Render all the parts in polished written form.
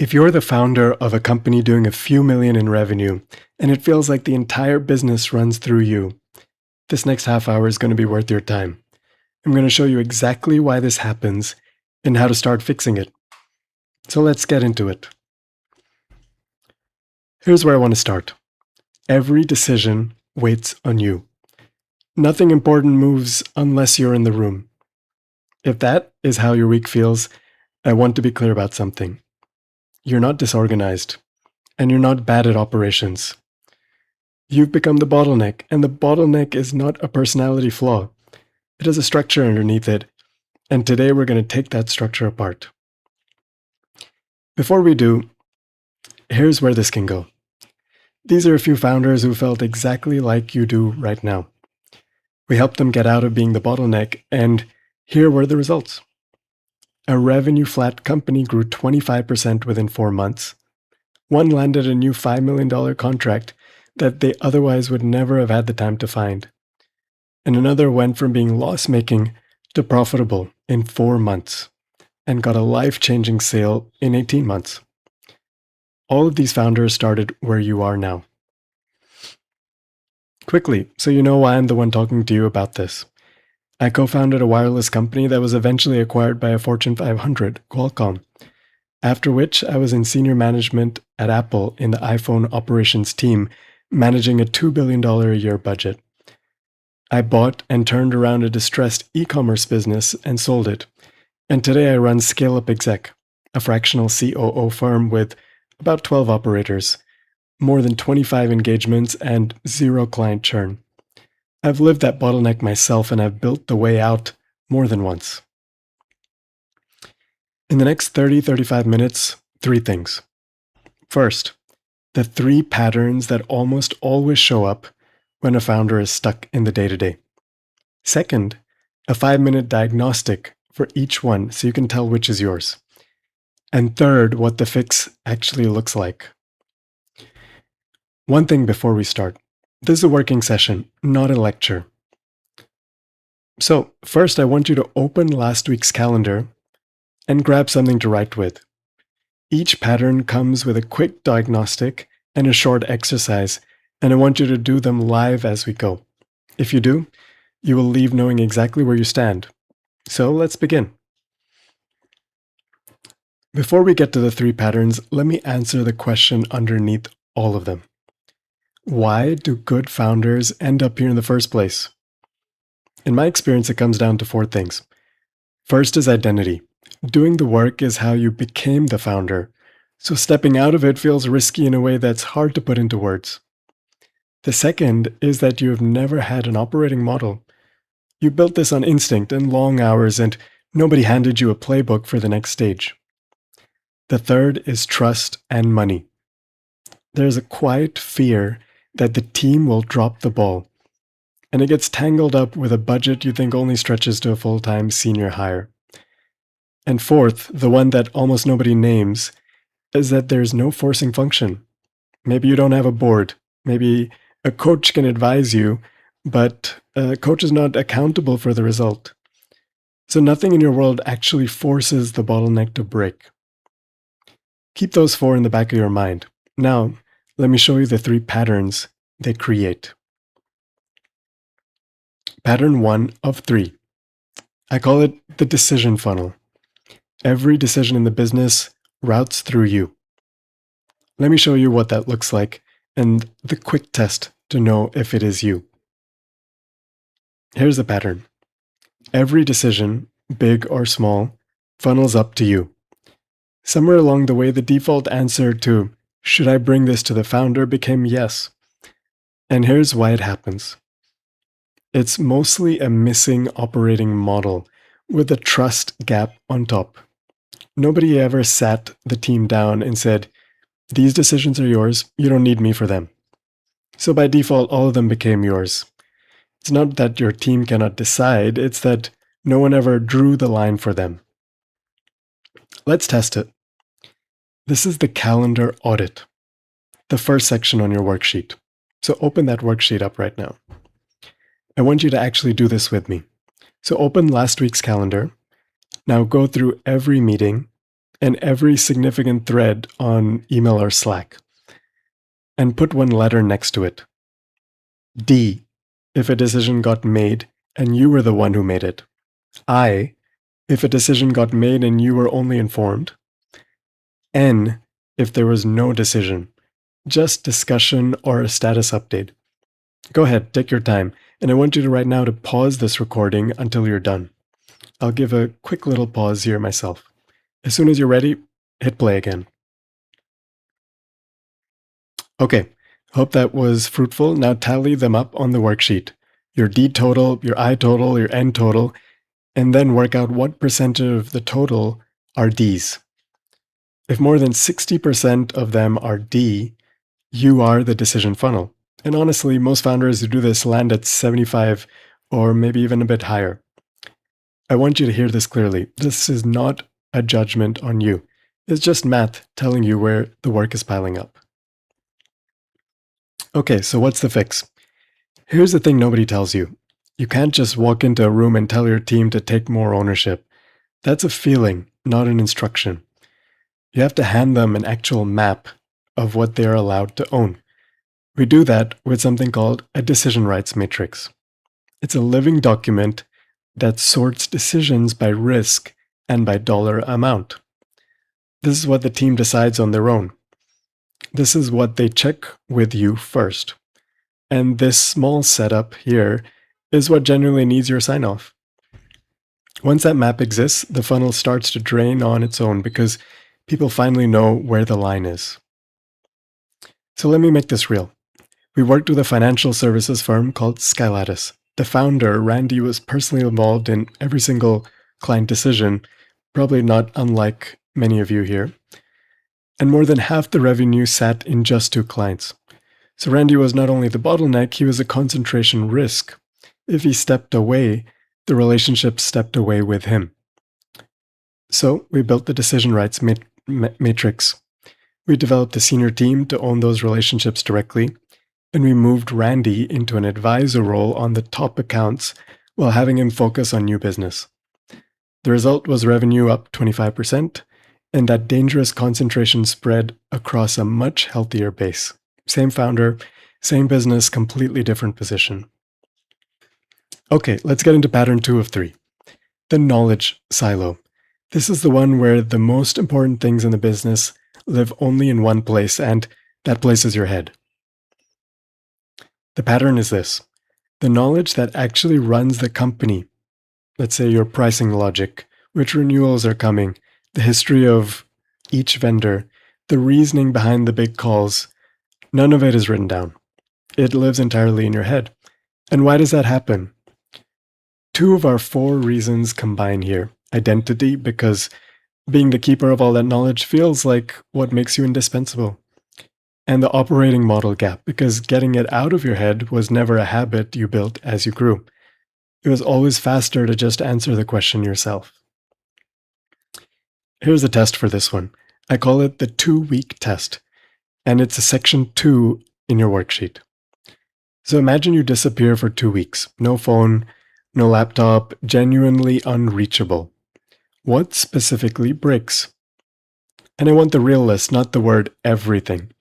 If you're the founder of a company doing a few million in revenue, and it feels like the entire business runs through you, this next half hour is going to be worth your time. I'm going to show you exactly why this happens and how to start fixing it. So let's get into it. Here's where I want to start. Every decision waits on you. Nothing important moves unless you're in the room. If that is how your week feels, I want to be clear about something. You're not disorganized, and you're not bad at operations. You've become the bottleneck, and the bottleneck is not a personality flaw. It has a structure underneath it, and today we're going to take that structure apart. Before we do, here's where this can go. These are a few founders who felt exactly like you do right now. We helped them get out of being the bottleneck, and here were the results. A revenue-flat company grew 25% within 4 months. One landed a new $5 million contract that they otherwise would never have had the time to find. And another went from being loss-making to profitable in 4 months and got a life-changing sale in 18 months. All of these founders started where you are now. Quickly, so you know why I'm the one talking to you about this. I co-founded a wireless company that was eventually acquired by a Fortune 500, Qualcomm, after which I was in senior management at Apple in the iPhone operations team, managing a $2 billion a year budget. I bought and turned around a distressed e-commerce business and sold it. And today I run ScaleUpExec, a fractional COO firm with about 12 operators, more than 25 engagements, and 0 client churn. I've lived that bottleneck myself, and I've built the way out more than once. In the next 30-35 minutes, 3 things. First, the 3 patterns that almost always show up when a founder is stuck in the day-to-day. Second, a 5-minute diagnostic for each one so you can tell which is yours. And third, what the fix actually looks like. One thing before we start. This is a working session, not a lecture. So first, I want you to open last week's calendar and grab something to write with. Each pattern comes with a quick diagnostic and a short exercise, and I want you to do them live as we go. If you do, you will leave knowing exactly where you stand. So let's begin. Before we get to the 3 patterns, let me answer the question underneath all of them. Why do good founders end up here in the first place? In my experience, it comes down to 4 things. First is identity. Doing the work is how you became the founder, so stepping out of it feels risky in a way that's hard to put into words. The second is that you have never had an operating model. You built this on instinct and long hours, and nobody handed you a playbook for the next stage. The third is trust and money. There's a quiet fear that the team will drop the ball, and it gets tangled up with a budget you think only stretches to a full-time senior hire. And fourth, the one that almost nobody names, is that there's no forcing function. Maybe you don't have a board. Maybe a coach can advise you, but a coach is not accountable for the result. So nothing in your world actually forces the bottleneck to break. Keep those 4 in the back of your mind. Now, let me show you the 3 patterns they create. Pattern 1 of 3. I call it the decision funnel. Every decision in the business routes through you. Let me show you what that looks like and the quick test to know if it is you. Here's the pattern. Every decision, big or small, funnels up to you. Somewhere along the way, the default answer to, should I bring this to the founder, became yes. And here's why it happens. It's mostly a missing operating model with a trust gap on top. Nobody ever sat the team down and said, these decisions are yours, you don't need me for them. So by default, all of them became yours. It's not that your team cannot decide, it's that no one ever drew the line for them. Let's test it. This is the calendar audit, the first section on your worksheet. So open that worksheet up right now. I want you to actually do this with me. So open last week's calendar. Now go through every meeting and every significant thread on email or Slack, and put one letter next to it. D, if a decision got made and you were the one who made it. I, if a decision got made and you were only informed. N, if there was no decision, just discussion or a status update. Go ahead, take your time, and I want you to right now to pause this recording until you're done. I'll give a quick little pause here myself. As soon as you're ready, hit play again. Okay, hope that was fruitful. Now tally them up on the worksheet. Your D total, your I total, your N total, and then work out what percentage of the total are Ds. If more than 60% of them are D, you are the decision funnel. And honestly, most founders who do this land at 75 or maybe even a bit higher. I want you to hear this clearly. This is not a judgment on you. It's just math telling you where the work is piling up. Okay, so what's the fix? Here's the thing nobody tells you. You can't just walk into a room and tell your team to take more ownership. That's a feeling, not an instruction. You have to hand them an actual map of what they're allowed to own. We do that with something called a decision rights matrix. It's a living document that sorts decisions by risk and by dollar amount. This is what the team decides on their own. This is what they check with you first. And this small setup here is what generally needs your sign-off. Once that map exists, the funnel starts to drain on its own because people finally know where the line is. So let me make this real. We worked with a financial services firm called ScaleUpExec. The founder, Randy, was personally involved in every single client decision, probably not unlike many of you here. And more than half the revenue sat in just 2 clients. So Randy was not only the bottleneck, he was a concentration risk. If he stepped away, the relationship stepped away with him. So we built the decision rights matrix. We developed a senior team to own those relationships directly, and we moved Randy into an advisor role on the top accounts while having him focus on new business. The result was revenue up 25%, and that dangerous concentration spread across a much healthier base. Same founder, same business, completely different position. Okay, let's get into pattern 2 of 3. The knowledge silo. This is the one where the most important things in the business live only in one place, and that place is your head. The pattern is this. The knowledge that actually runs the company, let's say your pricing logic, which renewals are coming, the history of each vendor, the reasoning behind the big calls, none of it is written down. It lives entirely in your head. And why does that happen? 2 of our 4 reasons combine here. Identity, because being the keeper of all that knowledge feels like what makes you indispensable. And the operating model gap, because getting it out of your head was never a habit you built as you grew. It was always faster to just answer the question yourself. Here's a test for this one. I call it the 2-week test, and it's a section 2 in your worksheet. So imagine you disappear for 2 weeks. No phone, no laptop, genuinely unreachable. What specifically breaks? And I want the real list, not the word everything.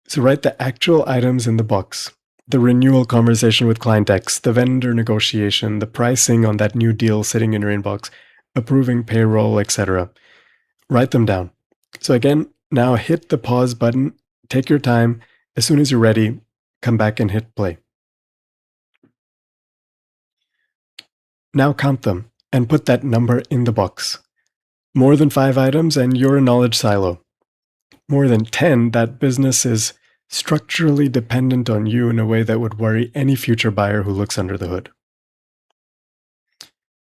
So write the actual items in the box. The renewal conversation with client X, the vendor negotiation, the pricing on that new deal sitting in your inbox, approving payroll, etc. Write them down. So again, now hit the pause button, take your time. As soon as you're ready, come back and hit play. Now count them and put that number in the box. More than 5 items and you're a knowledge silo. More than 10, that business is structurally dependent on you in a way that would worry any future buyer who looks under the hood.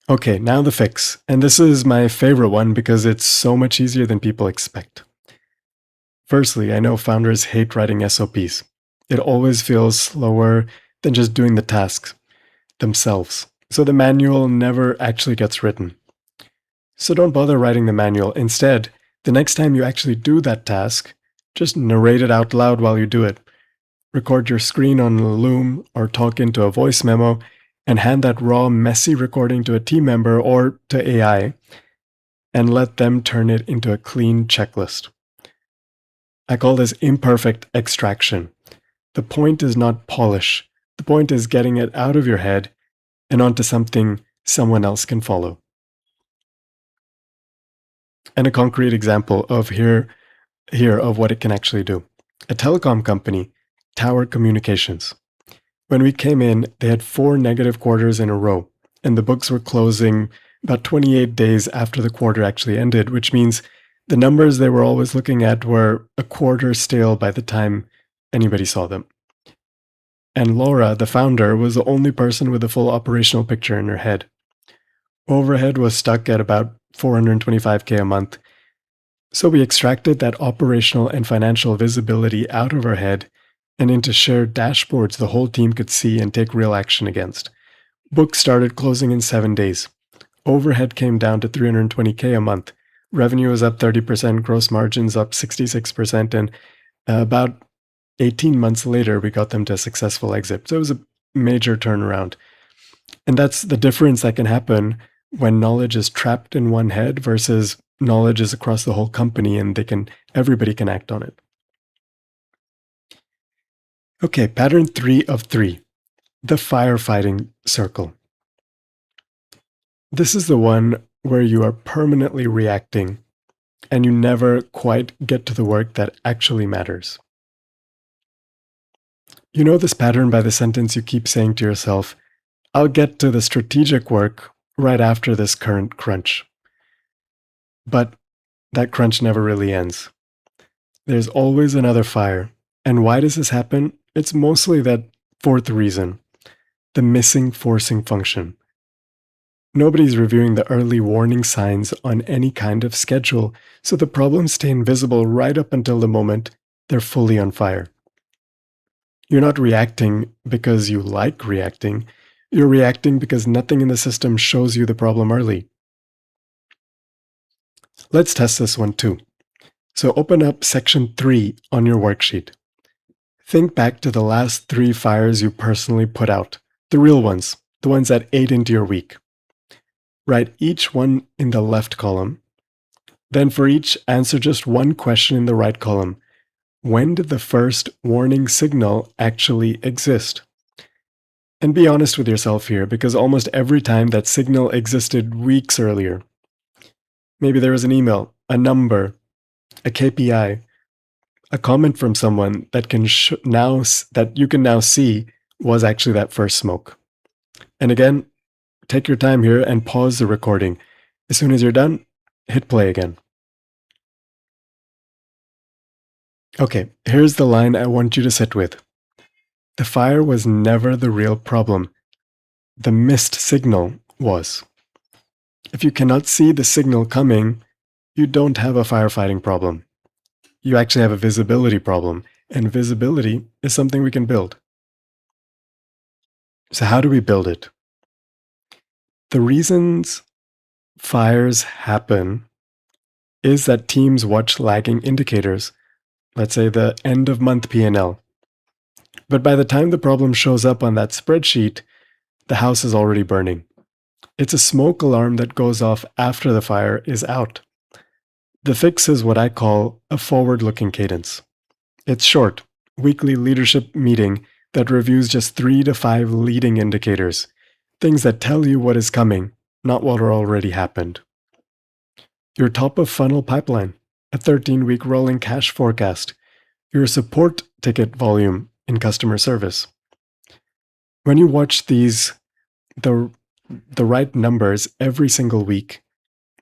Okay, now the fix. And this is my favorite one because it's so much easier than people expect. Firstly, I know founders hate writing SOPs. It always feels slower than just doing the tasks themselves. So the manual never actually gets written. So don't bother writing the manual. Instead, the next time you actually do that task, just narrate it out loud while you do it. Record your screen on Loom or talk into a voice memo and hand that raw, messy recording to a team member or to AI. and let them turn it into a clean checklist. I call this imperfect extraction. The point is not polish. The point is getting it out of your head and onto something someone else can follow. And a concrete example of here of what it can actually do. A telecom company, Tower Communications. When we came in, they had 4 negative quarters in a row, and the books were closing about 28 days after the quarter actually ended, which means the numbers they were always looking at were a quarter stale by the time anybody saw them. And Laura, the founder, was the only person with a full operational picture in her head. Overhead was stuck at about $425K a month. So we extracted that operational and financial visibility out of our head and into shared dashboards the whole team could see and take real action against. Books started closing in 7 days. Overhead came down to $320K a month. Revenue was up 30%, gross margins up 66%, and about 18 months later, we got them to a successful exit. So it was a major turnaround. And that's the difference that can happen when knowledge is trapped in one head versus knowledge is across the whole company and everybody can act on it. Okay, pattern 3 of 3, the firefighting circle. This is the one where you are permanently reacting and you never quite get to the work that actually matters. You know this pattern by the sentence you keep saying to yourself, I'll get to the strategic work right after this current crunch. But that crunch never really ends. There's always another fire. And why does this happen? It's mostly that fourth reason, the missing forcing function. Nobody's reviewing the early warning signs on any kind of schedule, so the problems stay invisible right up until the moment they're fully on fire. You're not reacting because you like reacting. You're reacting because nothing in the system shows you the problem early. Let's test this one too. So open up section 3 on your worksheet. Think back to the last 3 fires you personally put out, the real ones, the ones that ate into your week. Write each one in the left column. Then for each, answer just one question in the right column. When did the first warning signal actually exist? And be honest with yourself here, because almost every time that signal existed weeks earlier. Maybe there was an email, a number, a KPI, a comment from someone that you can now see was actually that first smoke. And again, take your time here and pause the recording. As soon as you're done, hit play again. Okay, here's the line I want you to sit with. The fire was never the real problem. The missed signal was. If you cannot see the signal coming, you don't have a firefighting problem. You actually have a visibility problem, and visibility is something we can build. So how do we build it? The reasons fires happen is that teams watch lagging indicators, let's say the end of month P&L. But by the time the problem shows up on that spreadsheet, the house is already burning. It's a smoke alarm that goes off after the fire is out. The fix is what I call a forward-looking cadence. It's short, weekly leadership meeting that reviews just 3 to 5 leading indicators, things that tell you what is coming, not what already happened. Your top of funnel pipeline, a 13-week rolling cash forecast, your support ticket volume in customer service. When you watch these, the right numbers every single week,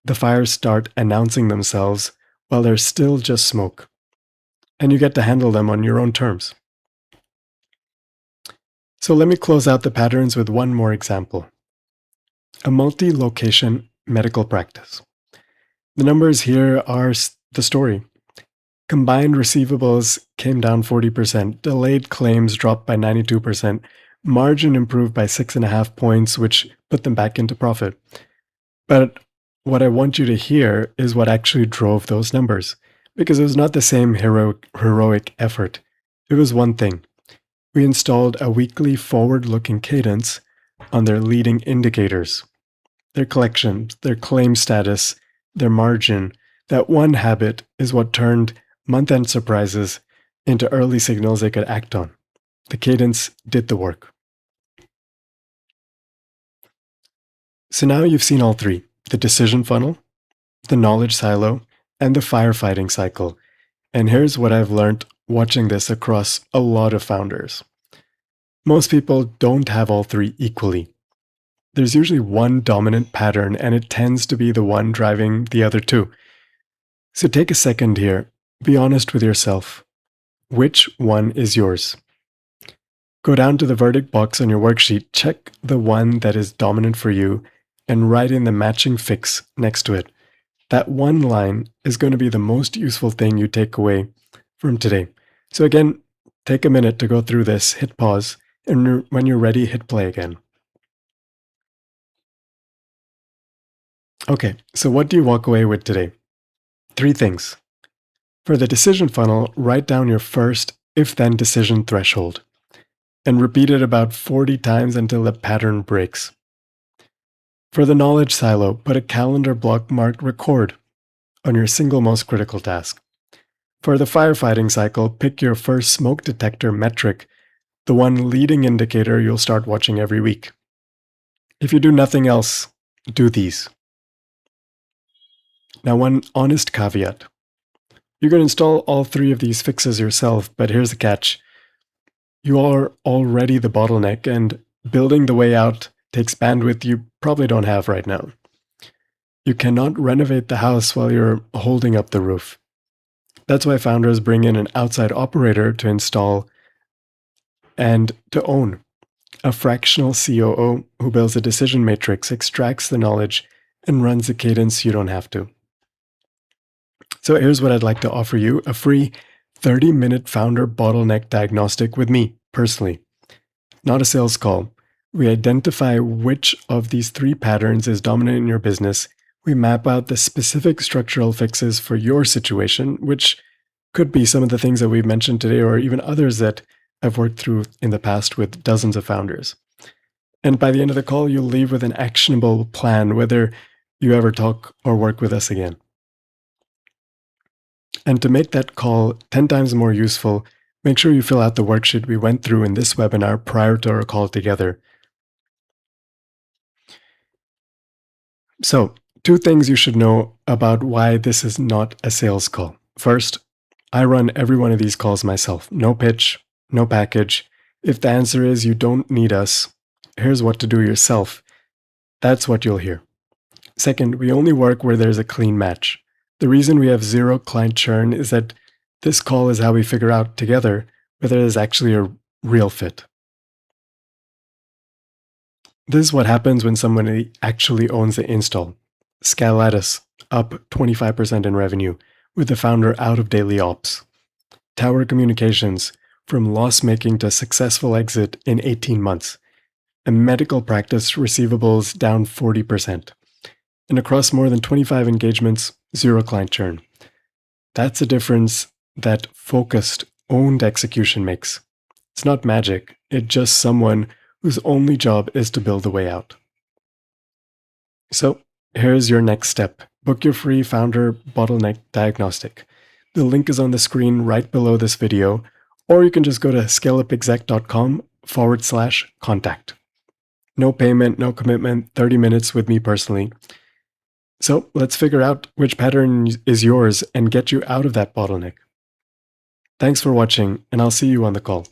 the fires start announcing themselves while they're still just smoke. And you get to handle them on your own terms. So let me close out the patterns with one more example. A multi-location medical practice. The numbers here are the story. Combined receivables came down 40%, delayed claims dropped by 92%, margin improved by 6.5 points, which put them back into profit. But what I want you to hear is what actually drove those numbers, because it was not the same heroic effort. It was one thing. We installed a weekly forward-looking cadence on their leading indicators, their collections, their claim status, Their margin, that one habit, is what turned month-end surprises into early signals they could act on. The cadence did the work. So now you've seen all three: the decision funnel, the knowledge silo, and the firefighting cycle. And here's what I've learned watching this across a lot of founders. Most people don't have all three equally. There's usually one dominant pattern, and it tends to be the one driving the other two. So take a second here. Be honest with yourself. Which one is yours? Go down to the verdict box on your worksheet, check the one that is dominant for you, and write in the matching fix next to it. That one line is going to be the most useful thing you take away from today. So again, take a minute to go through this, hit pause, and when you're ready, hit play again. Okay, so what do you walk away with today? 3 things. For the decision funnel, write down your first if-then decision threshold and repeat it about 40 times until the pattern breaks. For the knowledge silo, put a calendar block marked record on your single most critical task. For the firefighting cycle, pick your first smoke detector metric, the one leading indicator you'll start watching every week. If you do nothing else, do these. Now, one honest caveat. You can install all 3 of these fixes yourself, but here's the catch. You are already the bottleneck, and building the way out takes bandwidth you probably don't have right now. You cannot renovate the house while you're holding up the roof. That's why founders bring in an outside operator to install and to own. A fractional COO who builds a decision matrix, extracts the knowledge, and runs the cadence you don't have to. So here's what I'd like to offer you: a free 30-minute founder bottleneck diagnostic with me, personally. Not a sales call. We identify which of these 3 patterns is dominant in your business. We map out the specific structural fixes for your situation, which could be some of the things that we've mentioned today, or even others that I've worked through in the past with dozens of founders. And by the end of the call, you'll leave with an actionable plan, whether you ever talk or work with us again. And to make that call 10 times more useful, make sure you fill out the worksheet we went through in this webinar prior to our call together. So, 2 things you should know about why this is not a sales call. First, I run every one of these calls myself. No pitch, no package. If the answer is you don't need us, here's what to do yourself. That's what you'll hear. Second, we only work where there's a clean match. The reason we have 0 client churn is that this call is how we figure out together whether there's actually a real fit. This is what happens when somebody actually owns the install. ScaleUpExec, up 25% in revenue, with the founder out of daily ops. Tower Communications, from loss-making to successful exit in 18 months. A medical practice, receivables down 40%. And across more than 25 engagements, 0 client churn. That's a difference that focused, owned execution makes. It's not magic, it's just someone whose only job is to build the way out. So, here's your next step. Book your free founder bottleneck diagnostic. The link is on the screen right below this video, or you can just go to scaleupexec.com/contact. No payment, no commitment, 30 minutes with me personally. So let's figure out which pattern is yours and get you out of that bottleneck. Thanks for watching, and I'll see you on the call.